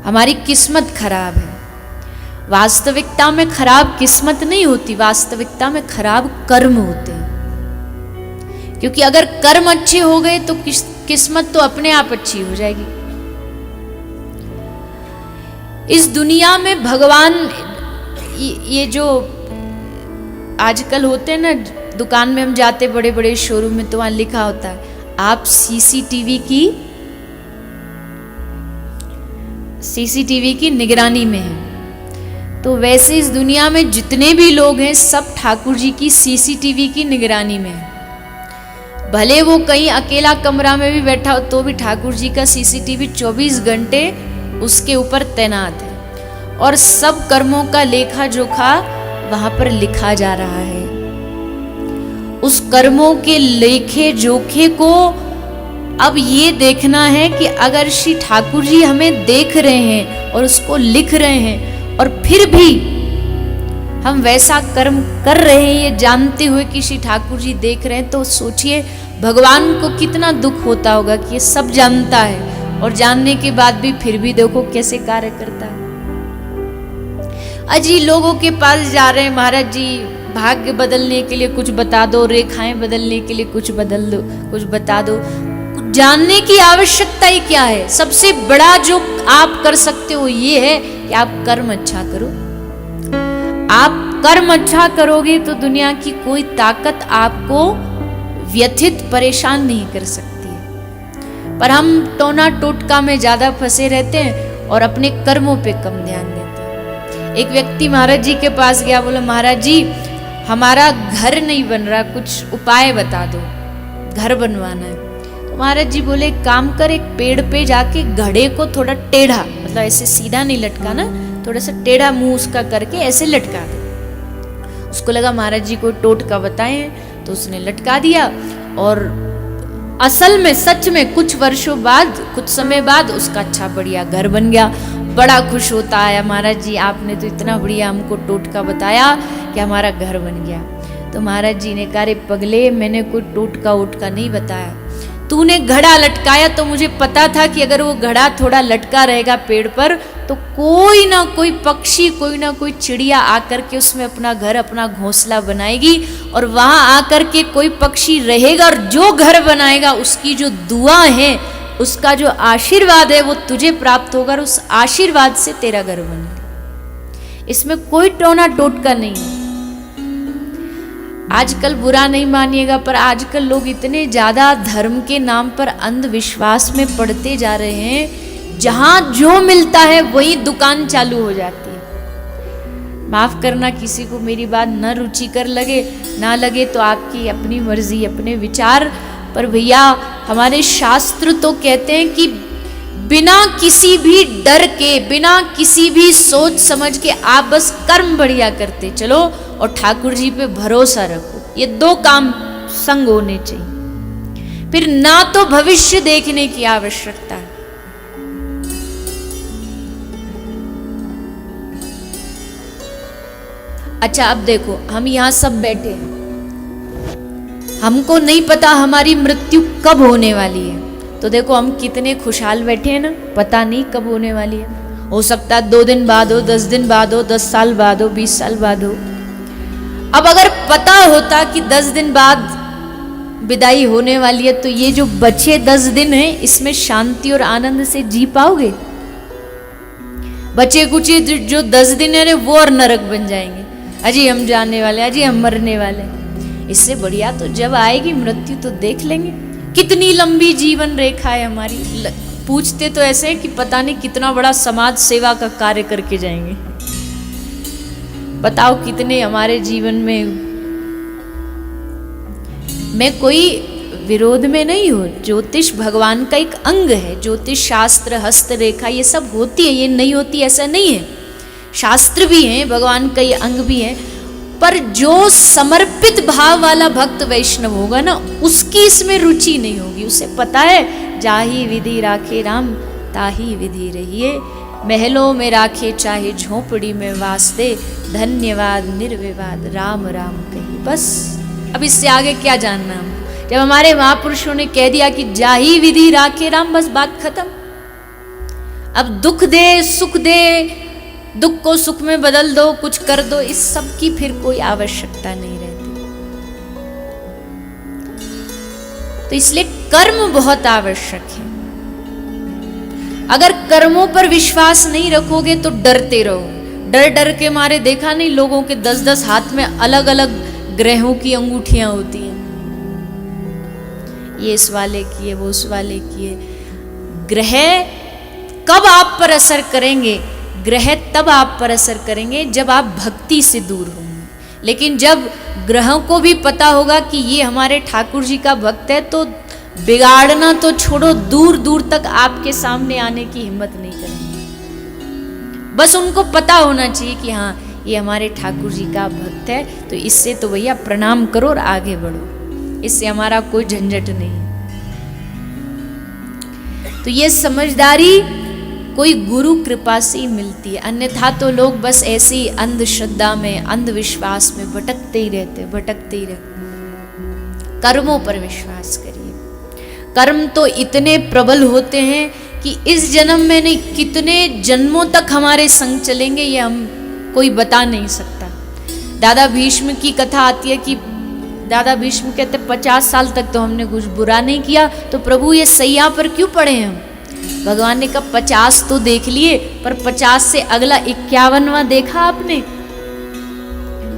हमारी किस्मत खराब है। वास्तविकता में खराब किस्मत नहीं होती, वास्तविकता में खराब कर्म होते हैं। क्योंकि अगर कर्म अच्छे हो गए तो किस्मत तो अपने आप अच्छी हो जाएगी। इस दुनिया में भगवान, ये जो आजकल होते हैं ना, दुकान में हम जाते बड़े बड़े शोरूम में, तो वहां लिखा होता है आप सीसीटीवी की निगरानी में हैं। तो वैसे इस दुनिया में जितने भी लोग हैं सब ठाकुर जी की सीसीटीवी की निगरानी में हैं। भले वो कहीं अकेला कमरा में भी बैठा हो तो भी ठाकुर जी का सीसीटीवी 24 घंटे उसके ऊपर तैनात है और सब कर्मों का लेखा जोखा वहां पर लिखा जा रहा है। उस कर्मों के लेखे जोखे को अब ये देखना है कि अगर श्री ठाकुर जी हमें देख रहे हैं और उसको लिख रहे हैं और फिर भी हम वैसा कर्म कर रहे हैं ये जानते हुए कि श्री ठाकुर जी देख रहे हैं, तो सोचिए भगवान को कितना दुख होता होगा कि ये सब जानता है और जानने के बाद भी फिर भी देखो कैसे कार्य करता है। अजी लोगों के पास जा रहे हैं, महाराज जी भाग्य बदलने के लिए कुछ बता दो, रेखाएं बदलने के लिए कुछ बदल दो, कुछ बता दो। जानने की आवश्यकता ही क्या है? सबसे बड़ा जो आप कर सकते हो ये है कि आप कर्म अच्छा करो। आप कर्म अच्छा करोगे तो दुनिया की कोई ताकत आपको व्यथित परेशान नहीं कर सकती है। पर हम टोना टोटका में ज्यादा फंसे रहते हैं और अपने कर्मों पे कम ध्यान देते हैं। एक व्यक्ति महाराज जी के पास गया, बोला महाराज जी हमारा घर नहीं बन रहा, कुछ उपाय बता दो, घर बनवाना है। तो महाराज जी बोले काम कर, एक पेड़ पे जाके घड़े को थोड़ा टेढ़ा, मतलब ऐसे सीधा नहीं लटकाना, थोड़ा सा टेढ़ा मुंह उसका करके ऐसे लटका दे। उसको लगा महाराज जी को टोटका बताए तो उसने लटका दिया और असल में सच में कुछ वर्षों बाद, कुछ समय बाद उसका अच्छा बढ़िया घर बन गया। बड़ा खुश होता आया, महाराज जी आपने तो इतना बढ़िया हमको टोटका बताया कि हमारा घर बन गया। तो महाराज जी ने कहा रे पगले, मैंने कोई टोटका वोटका नहीं बताया, तूने घड़ा लटकाया तो मुझे पता था कि अगर वो घड़ा थोड़ा लटका रहेगा पेड़ पर तो कोई ना कोई पक्षी, कोई ना कोई चिड़िया आकर के उसमें अपना घर, अपना घोंसला बनाएगी और वहां आकर के कोई पक्षी रहेगा और जो घर बनाएगा उसकी जो दुआ है, उसका जो आशीर्वाद है वो तुझे प्राप्त होगा और उस आशीर्वाद से तेरा घर बनेगा। इसमें कोई टोना टोटका नहीं है। आजकल बुरा नहीं मानिएगा पर आजकल लोग इतने ज्यादा धर्म के नाम पर अंधविश्वास में पड़ते जा रहे हैं, जहां जो मिलता है वही दुकान चालू हो जाती है। माफ करना किसी को मेरी बात न रुचिकर लगे ना लगे तो आपकी अपनी मर्जी, अपने विचार, पर भैया हमारे शास्त्र तो कहते हैं कि बिना किसी भी डर के, बिना किसी भी सोच समझ के आप बस कर्म बढ़िया करते चलो और ठाकुर जी पे भरोसा रखो। ये दो काम संग होने चाहिए, फिर ना तो भविष्य देखने की आवश्यकता है। अच्छा अब देखो, हम यहां सब बैठे हैं, हमको नहीं पता हमारी मृत्यु कब होने वाली है। तो देखो हम कितने खुशहाल बैठे हैं ना, पता नहीं कब होने वाली है। हो सकता है 2 दिन बाद हो, 10 दिन बाद हो, 10 साल बाद हो, 20 साल बाद हो। अब अगर पता होता कि 10 दिन बाद विदाई होने वाली है तो ये जो बचे 10 दिन हैं इसमें शांति और आनंद से जी पाओगे? बचे कुछ जो 10 दिन है वो और नरक बन जाएंगे। अजी हम जाने वाले, अजी हम मरने वाले। इससे बढ़िया तो जब आएगी मृत्यु तो देख लेंगे। कितनी लंबी जीवन रेखा है हमारी। पूछते तो ऐसे कि पता नहीं कितना बड़ा समाज सेवा का कार्य करके जाएंगे। बताओ कितने हमारे जीवन में। मैं कोई विरोध में नहीं हूं, ज्योतिष भगवान का एक अंग है। ज्योतिष शास्त्र, हस्तरेखा ये सब होती है, ये नहीं होती ऐसा नहीं है। शास्त्र भी हैं, भगवान का ये अंग भी है, पर जो समर्पित भाव वाला भक्त वैष्णव होगा ना उसकी इसमें रुचि नहीं होगी। उसे पता है जाही विधि राखे राम ताही विधि रहिए, महलों में राखे चाहे झोपड़ी में वास दे, धन्यवाद निर्विवाद राम राम कही। बस अब इससे आगे क्या जानना हम। जब हमारे महापुरुषों ने कह दिया कि जाही विधि राखे राम, बस बात खत्म। अब दुख दे सुख दे, दुख को सुख में बदल दो, कुछ कर दो, इस सब की फिर कोई आवश्यकता नहीं रहती। तो इसलिए कर्म बहुत आवश्यक है। अगर कर्मों पर विश्वास नहीं रखोगे तो डरते रहो। डर डर के मारे देखा नहीं लोगों के 10-10 हाथ में अलग अलग ग्रहों की अंगूठियां होती हैं, ये इस वाले की है, वो उस वाले की है। ग्रह कब आप पर असर करेंगे? ग्रह तब आप पर असर करेंगे जब आप भक्ति से दूर होंगे। लेकिन जब ग्रहों को भी पता होगा कि ये हमारे ठाकुर जी का भक्त है, तो बिगाड़ना तो छोड़ो, दूर दूर तक आपके सामने आने की हिम्मत नहीं करेंगे। बस उनको पता होना चाहिए कि हाँ ये हमारे ठाकुर जी का भक्त है, तो इससे तो भैया प्रणाम करो और आगे बढ़ो, इससे हमारा कोई झंझट नहीं। तो ये समझदारी कोई गुरु कृपा से ही मिलती है, अन्यथा तो लोग बस ऐसे ही अंधश्रद्धा में, अंधविश्वास में भटकते ही रहते। कर्मों पर विश्वास करिए। कर्म तो इतने प्रबल होते हैं कि इस जन्म में नहीं, कितने जन्मों तक हमारे संग चलेंगे ये हम कोई बता नहीं सकता। दादा भीष्म की कथा आती है कि दादा भीष्म कहते 50 साल तक तो हमने कुछ बुरा नहीं किया, तो प्रभु ये सैया पर क्यों पड़े हैं हम? भगवान ने कहा 50 तो देख लिए, पर 50 से अगला 51वां देखा आपने?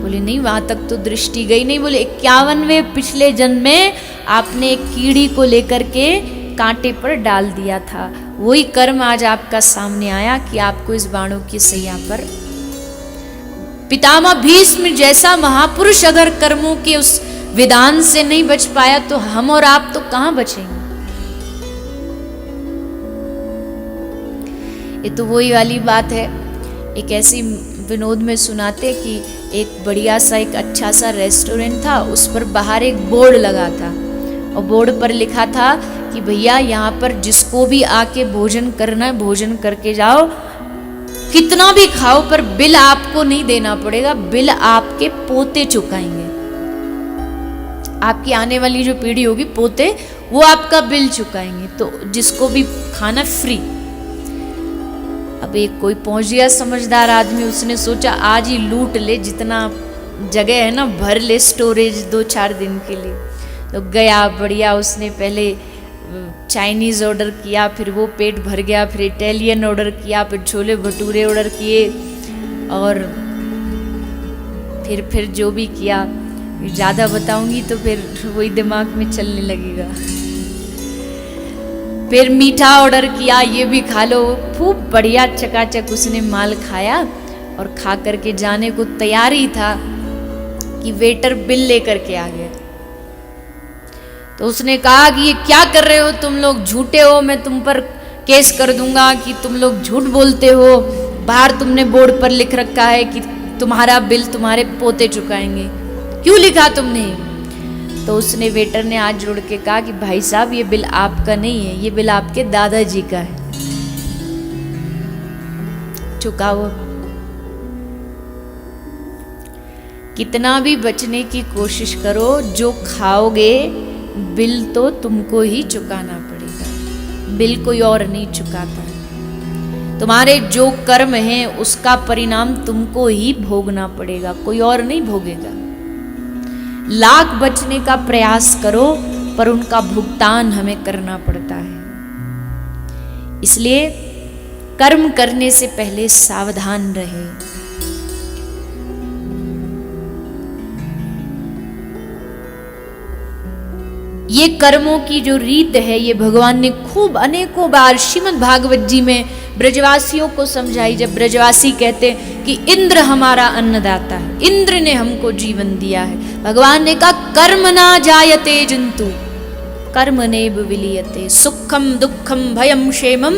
बोले नहीं, वहां तक तो दृष्टि गई नहीं। बोले 51वें पिछले जन्म में आपने एक कीड़ी को लेकर के कांटे पर डाल दिया था, वही कर्म आज आपका सामने आया कि आपको इस बाणों की सैया पर। पितामह भीष्म जैसा महापुरुष अगर कर्मों के उस विधान से नहीं बच पाया, तो हम और आप तो कहां बचेंगे? ये तो वही वाली बात है। एक ऐसी विनोद में सुनाते कि एक बढ़िया सा, एक अच्छा सा रेस्टोरेंट था, उस पर बाहर एक बोर्ड लगा था और बोर्ड पर लिखा था कि भैया यहाँ पर जिसको भी आके भोजन करना है भोजन करके जाओ, कितना भी खाओ, पर बिल आपको नहीं देना पड़ेगा, बिल आपके पोते चुकाएंगे। आपकी आने वाली जो पीढ़ी होगी, पोते, वो आपका बिल चुकाएंगे, तो जिसको भी खाना फ्री। अब एक कोई पहुंच गया समझदार आदमी, उसने सोचा आज ही लूट ले, जितना जगह है ना भर ले स्टोरेज 2-4 दिन के लिए। तो गया बढ़िया, उसने पहले चाइनीज़ ऑर्डर किया, फिर वो पेट भर गया, फिर इटालियन ऑर्डर किया, फिर छोले भटूरे ऑर्डर किए, और फिर जो भी किया, ज़्यादा बताऊंगी तो फिर वही दिमाग में चलने लगेगा। फिर मीठा ऑर्डर किया, ये भी खा लो, खूब बढ़िया चकाचक उसने माल खाया और खा करके जाने को तैयार ही था कि वेटर बिल लेकर के आ गया। तो उसने कहा कि ये क्या कर रहे हो तुम लोग, झूठे हो, मैं तुम पर केस कर दूंगा कि तुम लोग झूठ बोलते हो, बाहर तुमने बोर्ड पर लिख रखा है कि तुम्हारा बिल तुम्हारे पोते चुकाएंगे, क्यों लिखा तुमने? तो उसने वेटर ने हाथ जोड़ के कहा कि भाई साहब ये बिल आपका नहीं है, ये बिल आपके दादाजी का है, चुकाओ। कितना भी बचने की कोशिश करो, जो खाओगे बिल तो तुमको ही चुकाना पड़ेगा, बिल कोई और नहीं चुकाता। तुम्हारे जो कर्म हैं उसका परिणाम तुमको ही भोगना पड़ेगा, कोई और नहीं भोगेगा। लाख बचने का प्रयास करो, पर उनका भुगतान हमें करना पड़ता है। इसलिए कर्म करने से पहले सावधान रहे। ये कर्मों की जो रीत है, ये भगवान ने खूब अनेकों बार श्रीमद् भागवत जी में ब्रजवासियों को समझाई। जब ब्रजवासी कहते कि इंद्र हमारा अन्नदाता है, इंद्र ने हमको जीवन दिया है, भगवान ने कहा कर्म ना जायते जंतु कर्म नैव विलीयते, सुखम दुखम भयम क्षेमम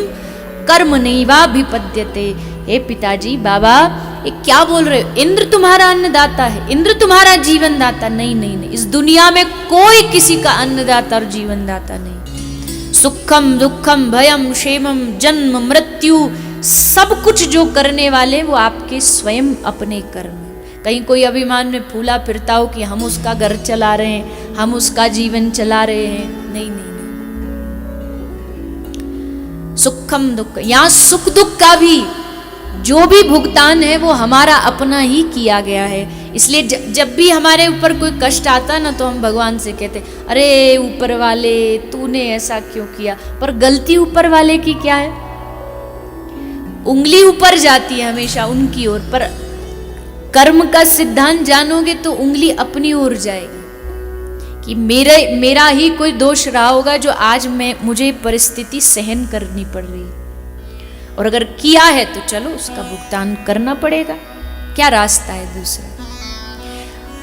कर्म नैवाभिपद्यते। हे पिताजी, बाबा, ये क्या बोल रहे हो? इंद्र तुम्हारा अन्नदाता है, इंद्र तुम्हारा जीवन दाता? नहीं नहीं नहीं, इस दुनिया में कोई किसी का अन्नदाता और जीवन दाता नहीं। सुखम दुखम भयम क्षेमम जन्म मृत्यु, सब कुछ जो करने वाले वो आपके स्वयं अपने कर्म। कहीं कोई अभिमान में फूला फिरता हो कि हम उसका घर चला रहे हैं, हम उसका जीवन चला रहे हैं, नहीं नहीं नहीं। सुखम दुख, यहाँ सुख दुख का भी जो भी भुगतान है वो हमारा अपना ही किया गया है। इसलिए जब भी हमारे ऊपर कोई कष्ट आता ना तो हम भगवान से कहते, अरे ऊपर वाले तूने ऐसा क्यों किया। पर गलती ऊपर वाले की क्या है? उंगली ऊपर जाती है हमेशा उनकी ओर, पर कर्म का सिद्धांत जानोगे तो उंगली अपनी ओर जाएगी कि मेरा ही कोई दोष रहा होगा जो आज मुझे परिस्थिति सहन करनी पड़ रही है, और अगर किया है तो चलो उसका भुगतान करना पड़ेगा। क्या रास्ता है दूसरा?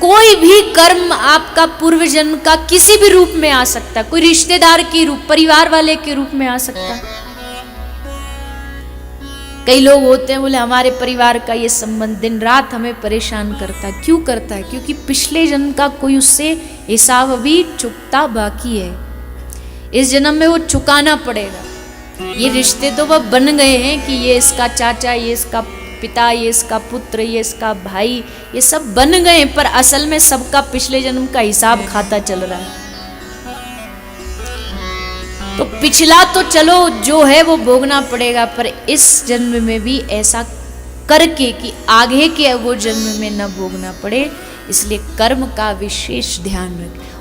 कोई भी कर्म आपका पूर्व जन्म का किसी भी रूप में आ सकता, कोई रिश्तेदार के रूप, परिवार वाले के रूप में आ सकता। कई लोग होते हैं बोले हमारे परिवार का ये संबंध दिन रात हमें परेशान करता है। क्यों करता है? क्योंकि पिछले जन्म का कोई उससे हिसाब अभी चुकता बाकी है, इस जन्म में वो चुकाना पड़ेगा। ये रिश्ते तो वह बन गए हैं कि ये इसका चाचा, ये इसका पिता, ये इसका पुत्र, ये इसका भाई, ये सब बन गए, पर असल में सबका पिछले जन्म का हिसाब खाता चल रहा है। तो पिछला तो चलो जो है वो भोगना पड़ेगा, पर इस जन्म में भी ऐसा करके कि आगे के वो जन्म में न भोगना पड़े, इसलिए कर्म का विशेष ध्यान रखें।